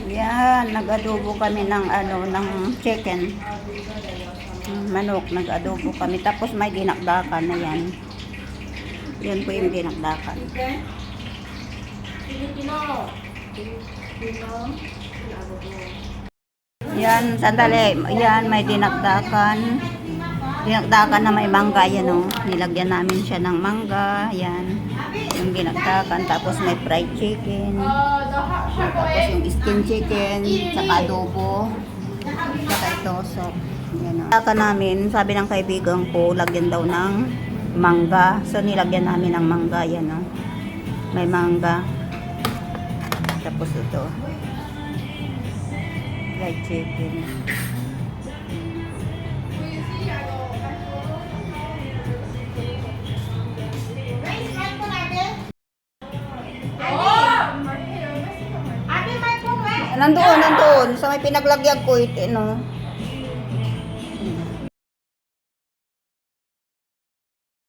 Yan, nag-adobo kami ng ng chicken. Manok, nag-adobo kami. Tapos may dinakdakan na yan. Yan po yung dinakdakan. Yan, sandali. Yan, may dinakdakan. Dinakdakan na may mangga. Yan o. Nilagyan namin siya ng mangga. Yan. Yung dinakdakan. Tapos may fried chicken. Tapos yung skin chicken. Saka adobo. Saka ito. So, yan o. Dinakdakan namin, sabi ng kaibigan ko, lagyan daw ng mangga. So, nilagyan namin ng mangga. Yan o. May mangga. Tapos ito. Fried chicken. Nandoon. Sa may pinaglagyan ko ito, no?